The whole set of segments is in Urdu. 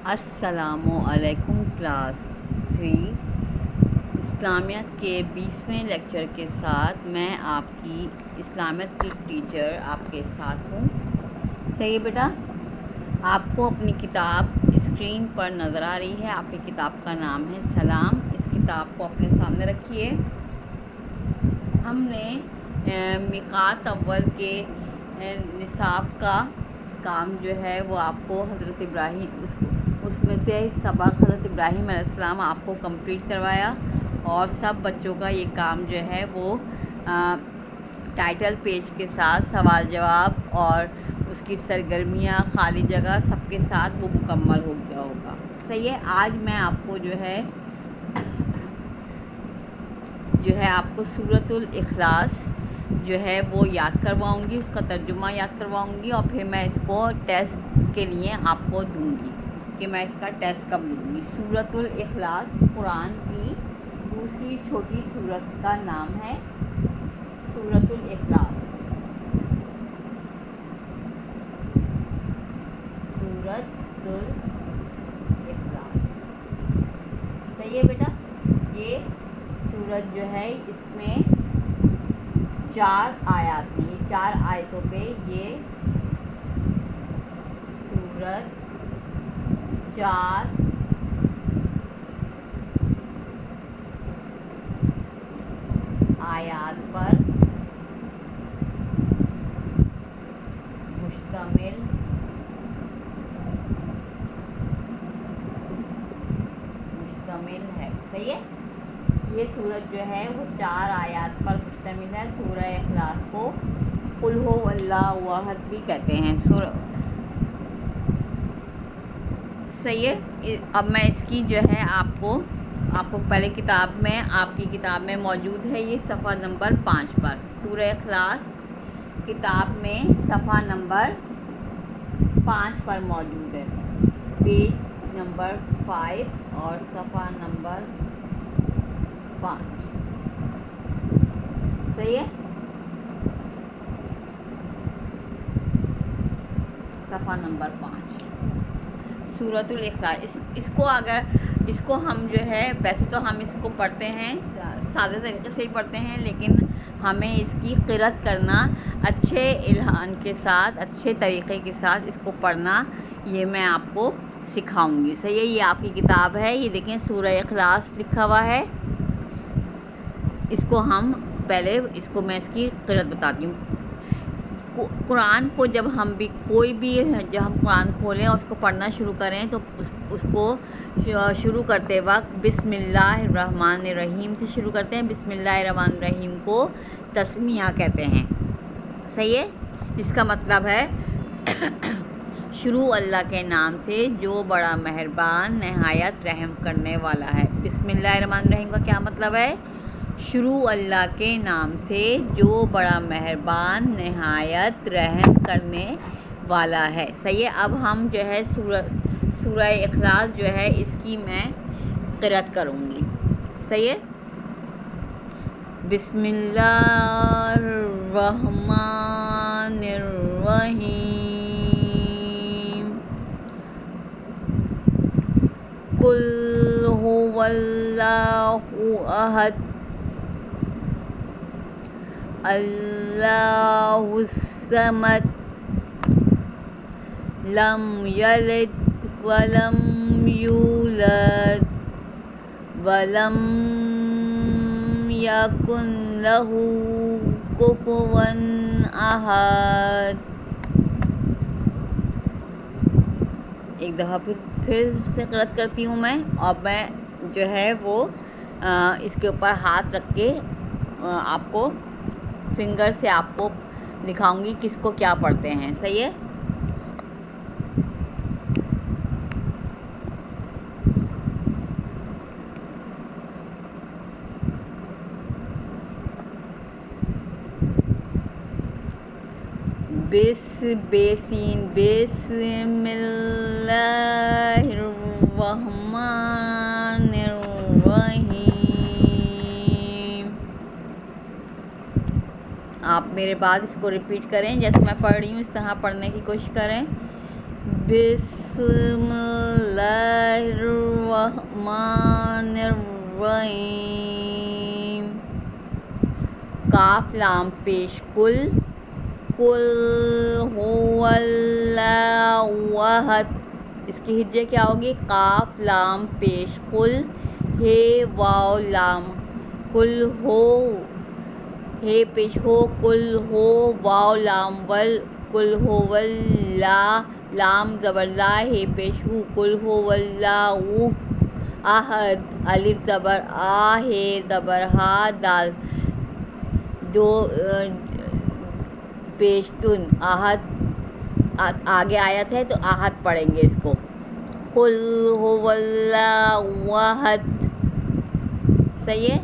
السلام علیکم کلاس 3 اسلامیات کے 20ویں لیکچر کے ساتھ میں آپ کی اسلامیات کی ٹیچر آپ کے ساتھ ہوں. صحیح ہے بیٹا؟ آپ کو اپنی کتاب اسکرین پر نظر آ رہی ہے. آپ کی کتاب کا نام ہے سلام. اس کتاب کو اپنے سامنے رکھیے. ہم نے میقات اول کے نصاب کا کام جو ہے وہ آپ کو حضرت ابراہیم اس میں سے سبق حضرت ابراہیم علیہ السلام آپ کو کمپلیٹ کروایا، اور سب بچوں کا یہ کام جو ہے وہ ٹائٹل پیج کے ساتھ سوال جواب اور اس کی سرگرمیاں خالی جگہ سب کے ساتھ وہ مکمل ہو گیا ہوگا. صحیح ہے. آج میں آپ کو جو ہے آپ کو سورۃ الاخلاص جو ہے وہ یاد کرواؤں گی، اس کا ترجمہ یاد کرواؤں گی، اور پھر میں اس کو ٹیسٹ کے لیے آپ کو دوں گی کہ میں اس کا ٹیسٹ کب لوں گی. سورۃ الاخلاص قرآن کی دوسری چھوٹی سورت کا نام ہے سورۃ الاخلاص. سورۃ الاخلاص. صحیح ہے بیٹا؟ یہ سورت جو ہے اس میں 4 آیات ہیں. 4 آیتوں پہ یہ سورت 4 آیات پر مشتمل ہے. صحیح ہے. یہ سورت جو ہے وہ 4 آیات پر مشتمل ہے. سورہ اخلاص کو قل ہو اللہ احد بھی کہتے ہیں. صحیح ہے. اب میں اس کی جو ہے آپ کو پہلے آپ کی کتاب میں موجود ہے. یہ صفحہ نمبر 5 پر سورہ اخلاص کتاب میں صفحہ نمبر 5 پر موجود ہے. پیج نمبر 5 اور صفحہ نمبر 5. صحیح ہے. صفحہ نمبر 5 سورۃ الاخلاص. اس کو ہم جو ہے ویسے تو ہم اس کو پڑھتے ہیں سادے طریقے سے ہی پڑھتے ہیں، لیکن ہمیں اس کی قرأت کرنا اچھے الحان کے ساتھ، اچھے طریقے کے ساتھ اس کو پڑھنا یہ میں آپ کو سکھاؤں گی. صحیح ہے. یہ آپ کی کتاب ہے. یہ دیکھیں سورہ اخلاص لکھا ہوا ہے. اس کو میں اس کی قرأت بتاتی ہوں. قرآن کو جب ہم قرآن کھولیں اور اس کو پڑھنا شروع کریں تو اس کو شروع کرتے وقت بسم اللہ الرحمن الرحیم سے شروع کرتے ہیں. بسم اللہ الرحمن الرحیم کو تسمیہ کہتے ہیں. صحیح ہے. اس کا مطلب ہے شروع اللہ کے نام سے جو بڑا مہربان نہایت رحم کرنے والا ہے. بسم اللہ الرحمن الرحیم کا کیا مطلب ہے؟ شروع اللہ کے نام سے جو بڑا مہربان نہایت رحم کرنے والا ہے. صحیح ہے. اب ہم جو ہے سورہ اخلاص جو ہے اس کی میں قرأت کروں گی. صحیح ہے. بسم اللہ الرحمن الرحیم. قل هو اللہ احد اللہ الصمد لم یلد ولم یولد ولم یکن لہ کفوا احد. ایک دفعہ پھر سے قرأت کرتی ہوں میں، اور میں جو ہے وہ اس کے اوپر ہاتھ رکھ کے آپ کو فنگر سے آپ کو دکھاؤں گی کس کو کیا پڑھتے ہیں. صحیح ہے. بسم اللہ الرحمن الرحیم. آپ میرے بعد اس کو ریپیٹ کریں، جیسے میں پڑھ رہی ہوں اس طرح پڑھنے کی کوشش کریں. بسم اللہ اللہ الرحمن الرحیم. کاف لام پیش کل. قل هو اللہ احد. اس کی ہجے کیا ہوگی؟ قاف لام پیش قل، ہے واو لام. قل ہو، ہے پیش ہو، قل ہو واو لام ول. قل ہو لا لام زبر لا، ہے پیش ہو. قل ہو اللہ احد. الف زبر آ، ہے زبر ہا، دال دو پیش تن. احد آگے آیت ہے تو احد پڑھیں گے اس کو. قل هو اللہ احد. صحیح ہے.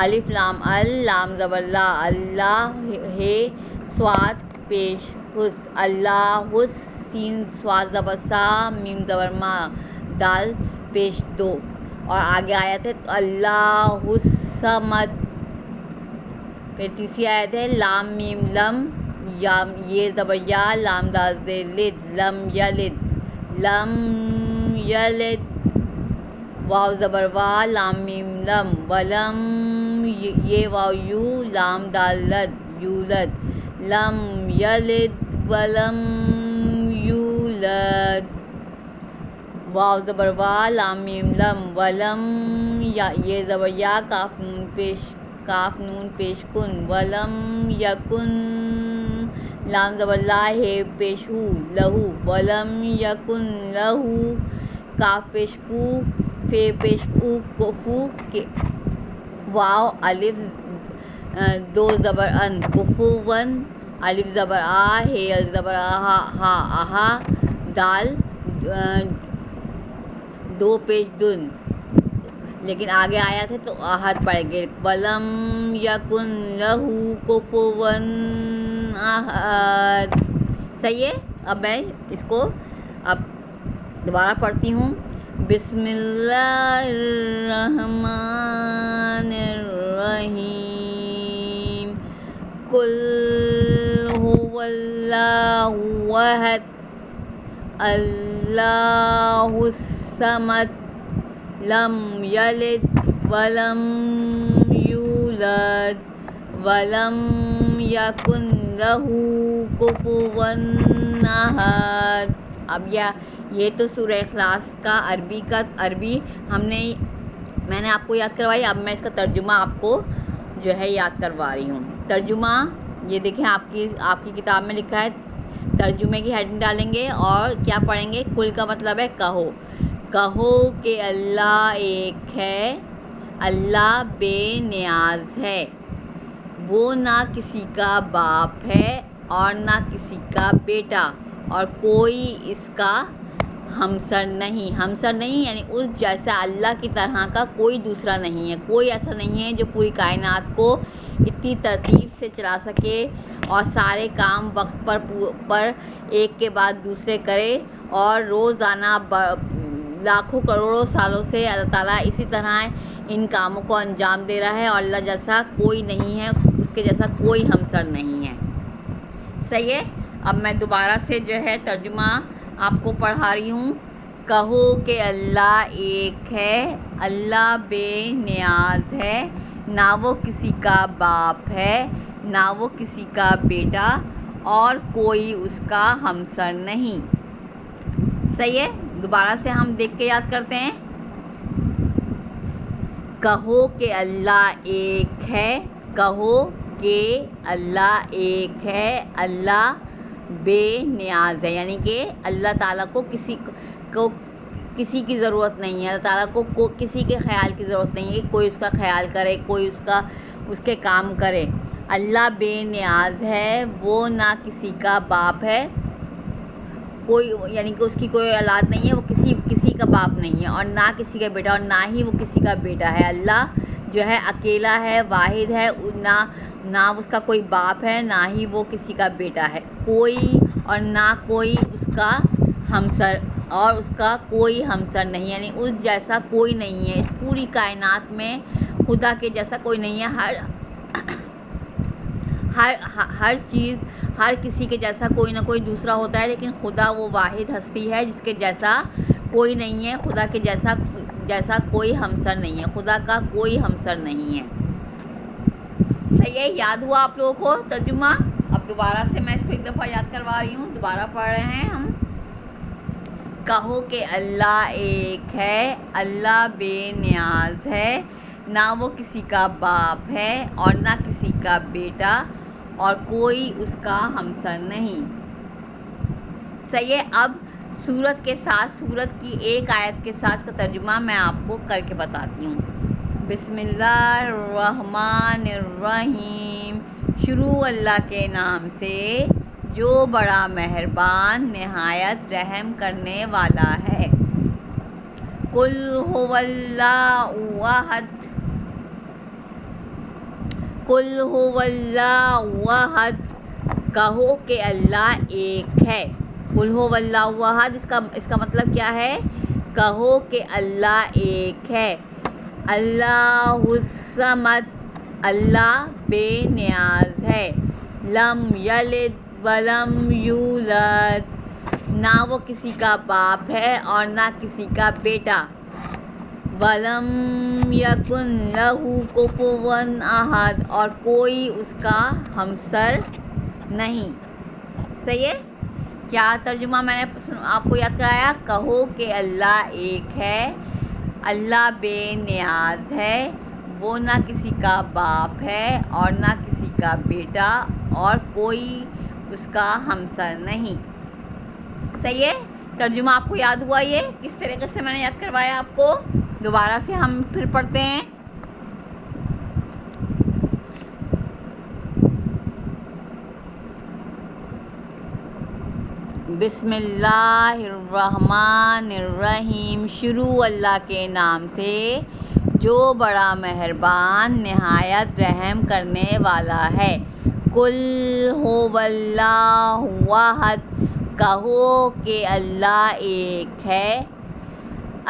الف لام ال، لام زبر لا، اللہ ہے صاد پیش حس. اللہ حس. سین صاد زبر سا، میم زبر ما، دال پیش دو. اور آگے آیت ہے تو اللہ الصمد. پھر تیسری آیت ہے لام میم لم، یا یہ زبر یا، لام دال زیر لد. لم یلد، لم یلد. واو زبر وا، لام میم لم. ولم یہ واو یو، لام دال لد، یولد. لم یلد ولم یولد. واو زبر وا، لام میم لم. ولم یہ زبر یا، کاف نون پیش، کاف نون پیش کن. ولم یکن، لام زبر لا، ہے پیش ہو، لہو. ولم یکن لہو. کاف پیش کو، فے پیش او، کفو. واو الف دو زبر ان، کفوون. الف زبر آ، ہے زبر ہا، ہا آہا. دال دو پیش دن. لیکن آگے آیا تھا تو احد پڑھیں گے. ولم یکن لہو کفوون احد. صحیح ہے. اب میں اس کو اب دوبارہ پڑھتی ہوں. بسم اللہ الرحمن الرحیم. قل هو اللہ احد اللہ الصمد لم یلد ولم یولد ولم یکن لہ کفوا احد. اب یہ تو سورہ اخلاص کا عربی میں نے آپ کو یاد کروائی. اب میں اس کا ترجمہ آپ کو جو ہے یاد کروا رہی ہوں. ترجمہ یہ دیکھیں آپ کی کتاب میں لکھا ہے. ترجمے کی ہیڈنگ ڈالیں گے اور کیا پڑھیں گے؟ کل کا مطلب ہے کہو. کہو کہ اللہ ایک ہے، اللہ بے نیاز ہے. وہ نہ کسی کا باپ ہے اور نہ کسی کا بیٹا، اور کوئی اس کا ہمسر نہیں. ہمسر نہیں یعنی اس جیسا اللہ کی طرح کا کوئی دوسرا نہیں ہے. کوئی ایسا نہیں ہے جو پوری کائنات کو اتنی ترتیب سے چلا سکے اور سارے کام وقت پر ایک کے بعد دوسرے کرے. اور روزانہ لاکھوں کروڑوں سالوں سے اللہ تعالیٰ اسی طرح ان کاموں کو انجام دے رہا ہے، اور اللہ جیسا کوئی نہیں ہے، اس کے جیسا کوئی ہمسر نہیں ہے. صحیح ہے. اب میں دوبارہ سے جو ہے ترجمہ آپ کو پڑھا رہی ہوں. کہو کہ اللہ ایک ہے، اللہ بے نیاز ہے، نہ وہ کسی کا باپ ہے نہ وہ کسی کا بیٹا، اور کوئی اس کا ہمسر نہیں. صحیح ہے. دوبارہ سے ہم دیکھ کے یاد کرتے ہیں. کہو کہ اللہ ایک ہے. کہو کہ اللہ ایک ہے، اللہ بے نیاز ہے، یعنی کہ اللہ تعالیٰ کو کسی کی ضرورت نہیں ہے. اللہ تعالیٰ کو کسی کے خیال کی ضرورت نہیں ہے، کوئی اس کا خیال کرے، کوئی اس کے کام کرے. اللہ بے نیاز ہے، وہ نہ کسی کا باپ ہے، کوئی یعنی کہ اس کی کوئی اولاد نہیں ہے، وہ کسی کا باپ نہیں ہے، اور نہ کسی کا بیٹا، اور نہ ہی وہ کسی کا بیٹا ہے. اللہ جو ہے اکیلا ہے، واحد ہے. نہ اس کا کوئی باپ ہے، نہ ہی وہ کسی کا بیٹا ہے. اور نہ کوئی اس کا ہمسر، اور اس کا کوئی ہمسر نہیں، یعنی اس جیسا کوئی نہیں ہے. اس پوری کائنات میں خدا کے جیسا کوئی نہیں ہے. ہر چیز، ہر کسی کے جیسا کوئی نہ کوئی دوسرا ہوتا ہے، لیکن خدا وہ واحد ہستی ہے جس کے جیسا کوئی نہیں ہے، خدا کے جیسا کوئی ہمسر نہیں ہے، خدا کا کوئی ہمسر نہیں ہے۔ صحیح ہے، یاد ہوا آپ لوگوں کو ترجمہ؟ اب دوبارہ سے میں اس کو ایک دفعہ یاد کروا رہی ہوں، دوبارہ پڑھ رہے ہیں ہم۔ کہو کہ اللہ ایک ہے، اللہ بے نیاز ہے، نہ وہ کسی کا باپ ہے اور نہ کسی کا بیٹا، اور کوئی اس کا ہمسر نہیں۔ صحیح ہے، اب سورت کے ساتھ، سورت کی ایک آیت کے ساتھ کا ترجمہ میں آپ کو کر کے بتاتی ہوں۔ بسم اللہ الرحمن الرحیم، شروع اللہ کے نام سے جو بڑا مہربان نہایت رحم کرنے والا ہے۔ قل هو اللہ احد، قل هو اللہ احد، کہو کہ اللہ ایک ہے۔ قل هو اللہ احد، اس کا مطلب کیا ہے؟ کہو کہ اللہ ایک ہے۔ اللہ الصمد، اللہ بے نیاز ہے۔ لم یلد ولم یولد، نہ وہ کسی کا باپ ہے اور نہ کسی کا بیٹا۔ ولم یکن لہ کفوا احد، اور کوئی اس کا ہمسر نہیں۔ صحیح ہے، کیا ترجمہ میں نے آپ کو یاد کرایا؟ کہو کہ اللہ ایک ہے، اللہ بے نیاز ہے، وہ نہ کسی کا باپ ہے اور نہ کسی کا بیٹا، اور کوئی اس کا ہمسر نہیں۔ صحیح ہے، ترجمہ آپ کو یاد ہوا؟ یہ کس طریقے سے میں نے یاد کروایا آپ کو؟ دوبارہ سے ہم پھر پڑھتے ہیں۔ بسم اللہ الرحمن الرحیم، شروع اللہ کے نام سے جو بڑا مہربان نہایت رحم کرنے والا ہے۔ قل هو اللہ احد، کہو کہ اللہ ایک ہے۔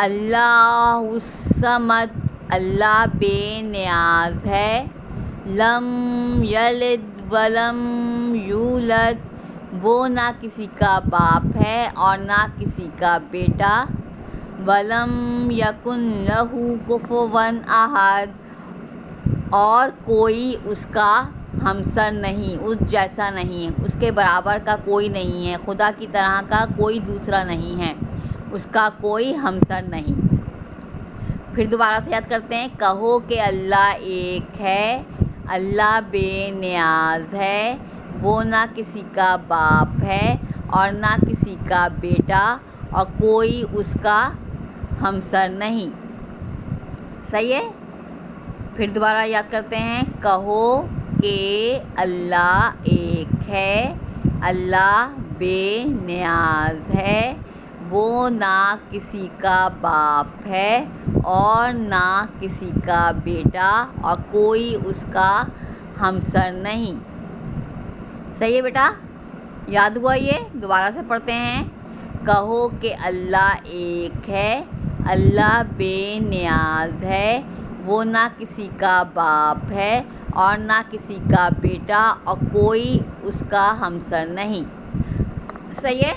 اللہ الصمد، اللہ بے نیاز ہے۔ لم یلد ولم یولد، وہ نہ کسی کا باپ ہے اور نہ کسی کا بیٹا۔ ولم یکن لہ کفوا احد، اور کوئی اس کا ہمسر نہیں، اس جیسا نہیں ہے، اس کے برابر کا کوئی نہیں ہے، خدا کی طرح کا کوئی دوسرا نہیں ہے، اس کا کوئی ہمسر نہیں۔ پھر دوبارہ سے یاد کرتے ہیں۔ کہو کہ اللہ ایک ہے، اللہ بے نیاز ہے، وہ نہ کسی کا باپ ہے اور نہ کسی کا بیٹا، اور کوئی اس کا ہمسر نہیں۔ صحیح ہے، پھر دوبارہ یاد کرتے ہیں۔ کہو کہ اللہ ایک ہے، اللہ بے نیاز ہے، وہ نہ کسی کا باپ ہے اور نہ کسی کا بیٹا، اور کوئی اس کا ہمسر نہیں۔ صحیح ہے بیٹا، یاد ہوا یہ؟ دوبارہ سے پڑھتے ہیں۔ کہو کہ اللہ ایک ہے، اللہ بے نیاز ہے، وہ نہ کسی کا باپ ہے اور نہ کسی کا بیٹا، اور کوئی اس کا ہمسر نہیں۔ صحیح ہے،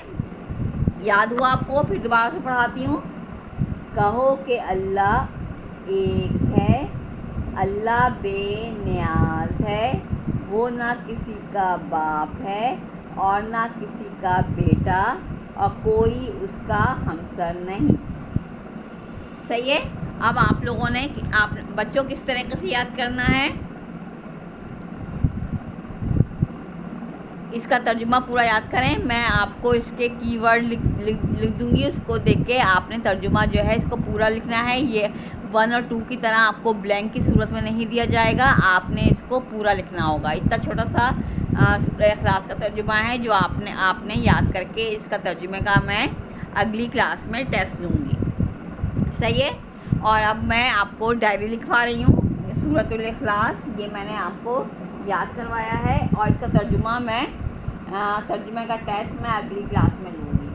یاد ہوا آپ کو؟ پھر دوبارہ سے پڑھاتی ہوں۔ کہو کہ اللہ ایک ہے، اللہ بے نیاز ہے، وہ نہ کسی کا باپ ہے اور نہ کسی کا بیٹا، اور کوئی اس کا ہمسر نہیں۔ صحیح ہے، اب آپ لوگوں نے بچوں کس طریقے سے یاد کرنا ہے؟ اس کا ترجمہ پورا یاد کریں، میں آپ کو اس کے کی ورڈ لکھ دوں گی، اس کو دیکھ کے آپ نے ترجمہ جو ہے اس کو پورا لکھنا ہے۔ یہ 1 اور 2 کی طرح آپ کو بلینک کی صورت میں نہیں دیا جائے گا، آپ نے اس کو پورا لکھنا ہوگا۔ اتنا چھوٹا سا سورہ اخلاص کا ترجمہ ہے جو آپ نے یاد کر کے، اس کا ترجمے کا میں اگلی کلاس میں ٹیسٹ لوں گی۔ صحیح ہے، اور اب میں آپ کو ڈائری لکھوا رہی ہوں، سورۃ الاخلاص، یہ میں نے آپ کو یاد کروایا ہے، اور اس کا ترجمہ ترجمے کا ٹیسٹ میں اگلی کلاس میں لوں گی۔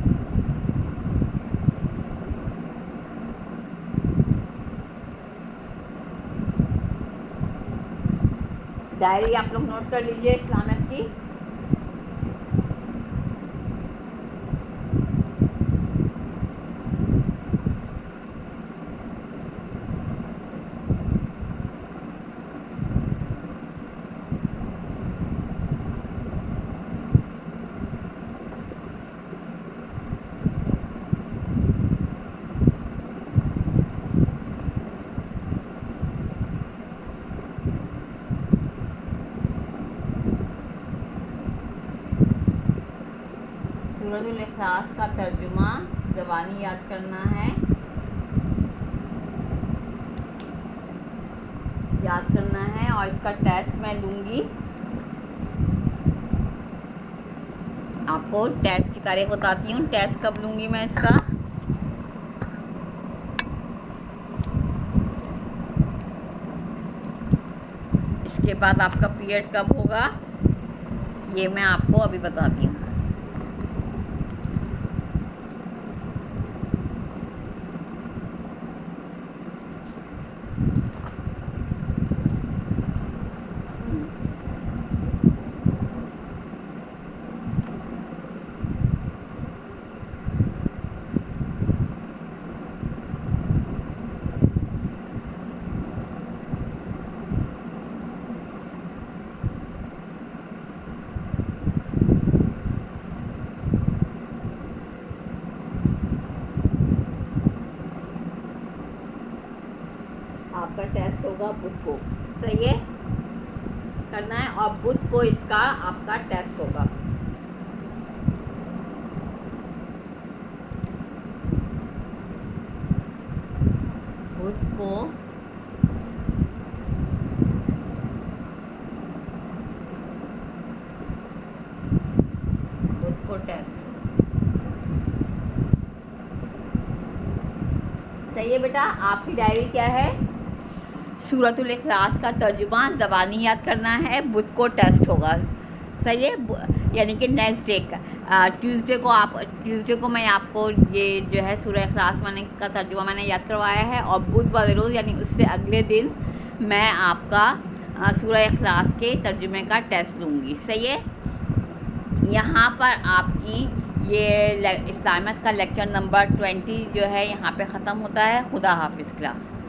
ڈائری آپ لوگ نوٹ کر لیجئے اسلامک کی۔ سورۃ الاخلاص کا ترجمہ زبانی یاد کرنا ہے، اور اس کا ٹیسٹ میں لوں گی. آپ کو ٹیسٹ کی تاریخ بتاتی ہوں، ٹیسٹ کب لوں گی میں اس کا. اس کے بعد آپ کا پیریڈ کب ہوگا یہ میں آپ کو ابھی بتاتی ہوں. آپ کا ٹیسٹ ہوگا بدھ کو، صحیح ہے کرنا ہے، اور بدھ کو اس کا آپ کا ٹیسٹ ہوگا. بدھ کو ٹیسٹ صحیح ہے بیٹا. آپ کی ڈائری کیا ہے؟ سورۃ الاخلاص کا ترجمہ زبانی یاد کرنا ہے، بدھ کو ٹیسٹ ہوگا. صحیح ہے، یعنی کہ نیکسٹ ڈے کا ٹیوزڈے کو میں آپ کو یہ جو ہے سورہ اخلاص کا ترجمہ میں نے یاد کروایا ہے، اور بدھ والے روز یعنی اس سے اگلے دن میں آپ کا سورہ اخلاص کے ترجمے کا ٹیسٹ لوں گی. صحیح ہے. یہاں پر آپ کی یہ اسلامیت کا لیکچر نمبر 20 جو ہے یہاں پہ ختم ہوتا ہے. خدا حافظ کلاس.